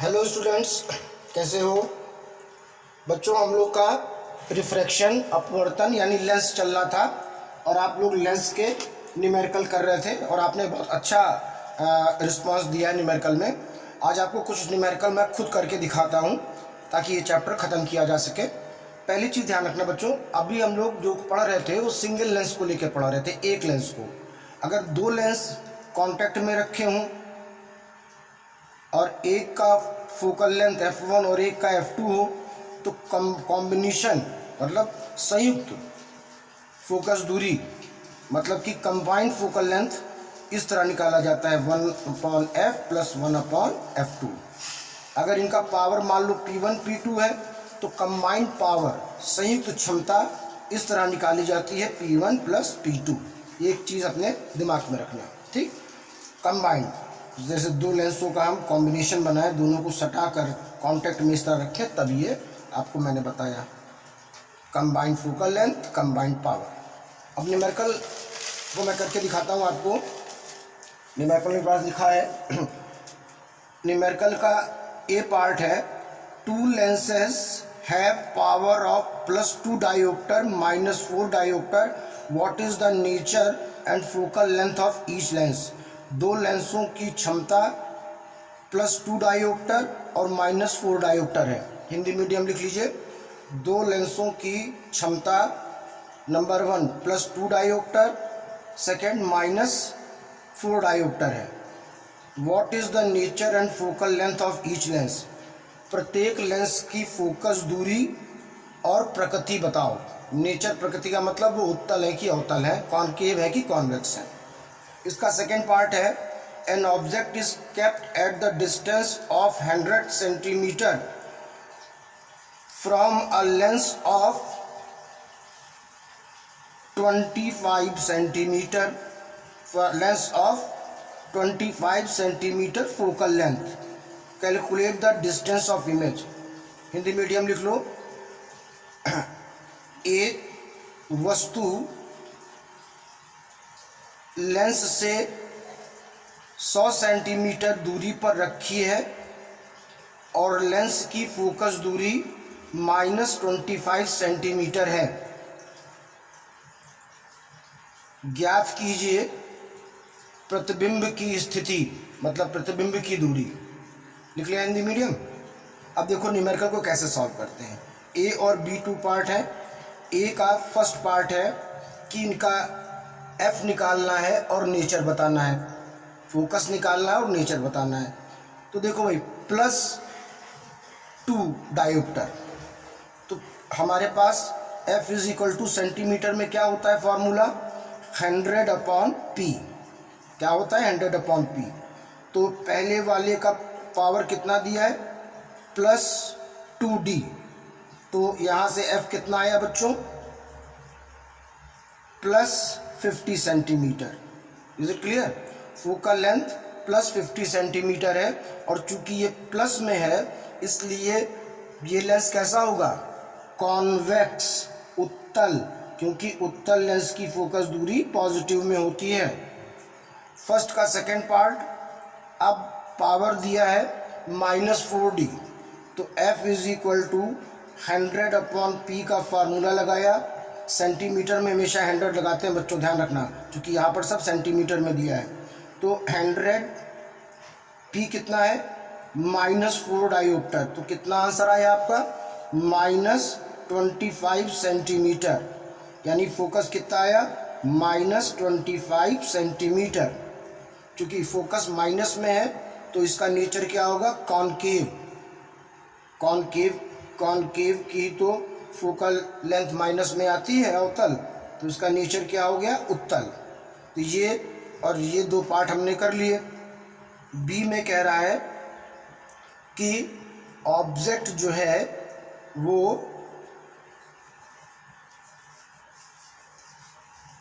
Hello students, कैसे हो बच्चों। हम लोग का रिफ्रैक्शन अपवर्तन यानी लेंस चल रहा था और आप लोग लेंस के न्यूमेरिकल कर रहे थे और आपने बहुत अच्छा रिस्पांस दिया है न्यूमेरिकल में। आज आपको कुछ न्यूमेरिकल मैं खुद करके दिखाता हूं ताकि ये चैप्टर ख़त्म किया जा सके। पहली चीज़ ध्यान रखना बच्चों, अभी हम लोग जो पढ़ रहे थे वो सिंगल लेंस को लेकर पढ़ रहे थे, एक लेंस को। अगर दो लेंस कॉन्टैक्ट में रखे हों और एक का फोकल लेंथ f1 और एक का f2 हो तो कॉम्बिनेशन मतलब संयुक्त फोकस दूरी मतलब कि कंबाइंड फोकल लेंथ इस तरह निकाला जाता है 1/f + 1/f2। अगर इनका पावर मान लो P1 P2 है तो कंबाइंड पावर संयुक्त क्षमता इस तरह निकाली जाती है P1 + P2। एक चीज़ अपने दिमाग में रखना, ठीक। कंबाइंड जैसे दो लेंसों का हम कॉम्बिनेशन बनाए, दोनों को सटा कर कॉन्टैक्ट में इस तरह रखें, तब ये आपको मैंने बताया combined focal length, combined power. अब न्यूमेरिकल को मैं करके दिखाता हूँ आपको। न्यूमेरिकल मेरे पास लिखा है न्यूमेरिकल का ए पार्ट है, to lenses have power of +2 dioptre -4 dioptre, what is the nature and focal length of each lens. दो लेंसों की क्षमता +2 डायोप्टर और -4 डायोप्टर है। हिंदी मीडियम लिख लीजिए। दो लेंसों की क्षमता नंबर 1 +2 डायोप्टर, सेकेंड -4 डायोप्टर है। What is the nature and focal length of each lens. प्रत्येक लेंस की फोकस दूरी और प्रकृति बताओ। नेचर प्रकृति का मतलब वो उत्तल है कि अवतल है, कॉनकेव है कि कॉन्वेक्स है। इसका सेकेंड पार्ट है, an object is kept at the distance of 100 centimetre from a lens of 25 centimetre, lens of 25 centimetre focal length, calculate the distance of image. Hindi medium लिख लो। एक वस्तु लेंस से 100 सेंटीमीटर दूरी पर रखी है और लेंस की फोकस दूरी -25 सेंटीमीटर है। ज्ञात कीजिए प्रतिबिंब की स्थिति, मतलब प्रतिबिंब की दूरी। लिख लिया हिंदी मीडियम। अब देखो न्यूमेरिकल को कैसे सॉल्व करते हैं। ए और बी टू पार्ट है। ए का फर्स्ट पार्ट है कि इनका एफ निकालना है और नेचर बताना है, फोकस निकालना है और नेचर बताना है। तो देखो भाई +2 डायोप्टर, तो हमारे पास F = सेंटीमीटर में क्या होता है फॉर्मूला 100/P। क्या होता है 100/P। तो पहले वाले का पावर कितना दिया है +2D, तो यहाँ से F कितना आया बच्चों +50 centimetre. Is it clear. Focal length +50 centimetre है और चूंकि ये प्लस में है इसलिए ये लेंस कैसा होगा, कॉन्वेक्स, उत्तल, क्योंकि उत्तल लेंस की फोकस दूरी पॉजिटिव में होती है। फर्स्ट का सेकेंड पार्ट, अब पावर दिया है -4D, तो F = 100/P का फार्मूला लगाया। सेंटीमीटर में हमेशा 100 लगाते हैं बच्चों, ध्यान रखना, क्योंकि यहाँ पर सब सेंटीमीटर में दिया है। तो 100P कितना है -4 डायोप्टर, तो कितना आंसर आया आपका -25 सेंटीमीटर, यानी फोकस कितना आया -25 सेंटीमीटर। क्योंकि फोकस माइनस में है तो इसका नेचर क्या होगा, कॉनकेव। कॉनकेव कॉनकेव की तो फोकल लेंथ माइनस में आती है अवतल, तो इसका नेचर क्या हो गया, उत्तल। तो ये और ये दो पार्ट हमने कर लिए। बी में कह रहा है कि ऑब्जेक्ट जो है वो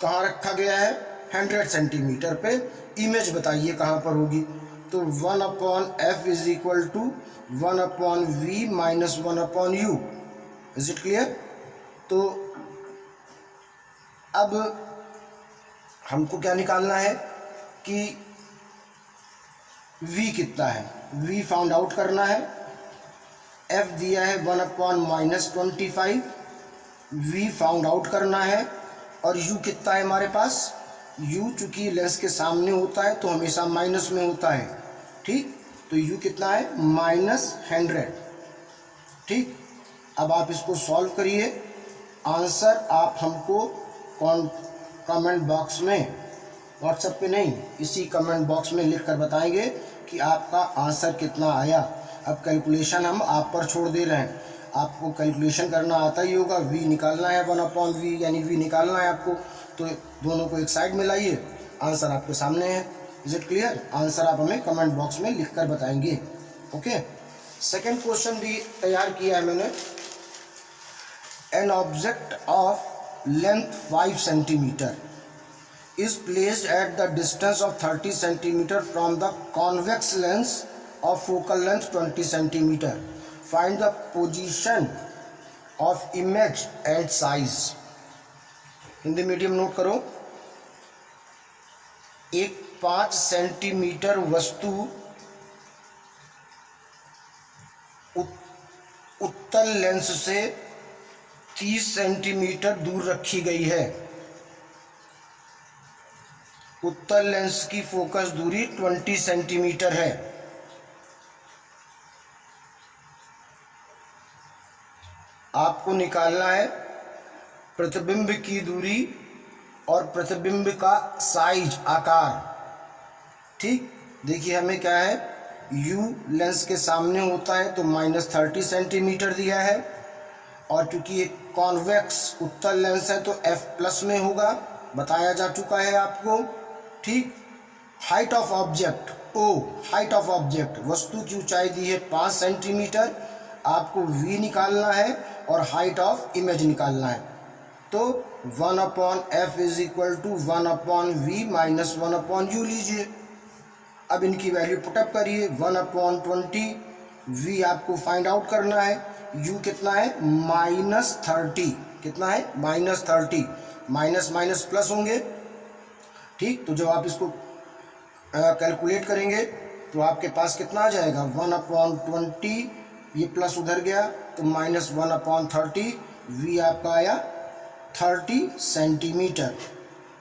कहाँ रखा गया है 100 सेंटीमीटर पे, इमेज बताइए कहाँ पर होगी। तो 1/F = 1/V - 1/U। Is it clear. तो अब हमको क्या निकालना है कि v कितना है, v फाउंड आउट करना है। f दिया है 1/-25, v फाउंड आउट करना है। और u कितना है हमारे पास, u चूँकि लेंस के सामने होता है तो हमेशा माइनस में होता है, ठीक। तो u कितना है -100, ठीक। अब आप इसको सॉल्व करिए, आंसर आप हमको कमेंट बॉक्स में, व्हाट्सएप पे नहीं, इसी कमेंट बॉक्स में लिख कर बताएंगे कि आपका आंसर कितना आया। अब कैलकुलेशन हम आप पर छोड़ दे रहे हैं, आपको कैलकुलेशन करना आता ही होगा। v निकालना है 1/v, यानी v निकालना है आपको, तो दोनों को एक साइड में लाइए, आंसर आपके सामने है। Is it clear? आंसर आप हमें कमेंट बॉक्स में लिख कर बताएंगे। ओके, सेकेंड क्वेश्चन भी तैयार किया है मैंने। An object of length 5 centimetre is placed at the distance of 30 centimeter from the convex lens of focal length 20 centimeter. Find the position of image and size. Hindi medium note करो। एक 5 centimetre वस्तु उत्तल lens से 30 centimetre दूर रखी गई है। उत्तल लेंस की फोकस दूरी 20 सेंटीमीटर है। आपको निकालना है प्रतिबिंब की दूरी और प्रतिबिंब का साइज, आकार, ठीक। देखिए हमें क्या है, u लेंस के सामने होता है तो -30 सेंटीमीटर दिया है, और चूंकि एक कॉन्वेक्स उत्तल लेंस है तो f प्लस में होगा, बताया जा चुका है आपको, ठीक। Height of object o, height of object, वस्तु की ऊंचाई दी है 5 सेंटीमीटर, आपको v निकालना है और हाइट ऑफ इमेज निकालना है। तो 1/f is equal to 1/v minus 1/u लीजिए। अब इनकी वैल्यू पुटअप करिए, 1/20, v आपको फाइंड आउट करना है, u कितना है -30, कितना है -30, माइनस माइनस प्लस होंगे, ठीक। तो जब आप इसको कैलकुलेट करेंगे तो आपके पास कितना आ जाएगा, 1/20, ये प्लस उधर गया तो -1/30, v आपका आया 30 सेंटीमीटर।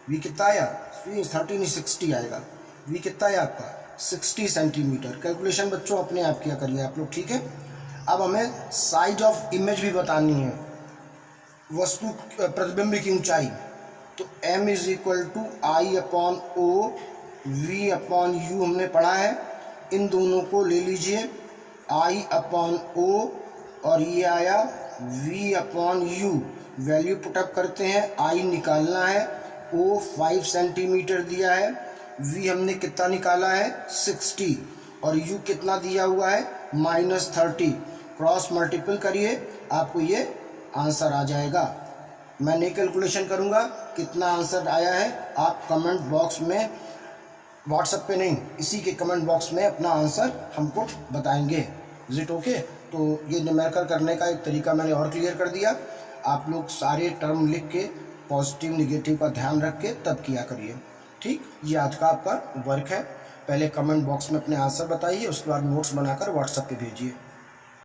v कितना आया, 30 नहीं 60 आएगा। v कितना आया आपका 60 सेंटीमीटर। कैलकुलेशन बच्चों अपने आप किया करिए आप लोग, ठीक है। अब हमें साइज ऑफ इमेज भी बतानी है, वस्तु प्रतिबिंब की ऊंचाई। तो m is equal to I/O, v/u हमने पढ़ा है, इन दोनों को ले लीजिए, I/O और ये आया v/u। वैल्यू पुटअप करते हैं, I निकालना है, O 5 सेंटीमीटर दिया है, v हमने कितना निकाला है 60, और u कितना दिया हुआ है -30। क्रॉस मल्टीपल करिए, आपको ये आंसर आ जाएगा। मैं नहीं कैलकुलेशन करूँगा, कितना आंसर आया है आप कमेंट बॉक्स में, व्हाट्सएप पे नहीं, इसी के कमेंट बॉक्स में अपना आंसर हमको बताएंगे। Is it okay? तो ये न्यूमेरिकल करने का एक तरीका मैंने और क्लियर कर दिया। आप लोग सारे टर्म लिख के पॉजिटिव निगेटिव का ध्यान रख के तब किया करिए, ठीक। ये आज का आपका वर्क है। पहले कमेंट बॉक्स में अपने आंसर बताइए, उसके बाद नोट्स बनाकर व्हाट्सएप पे भेजिए।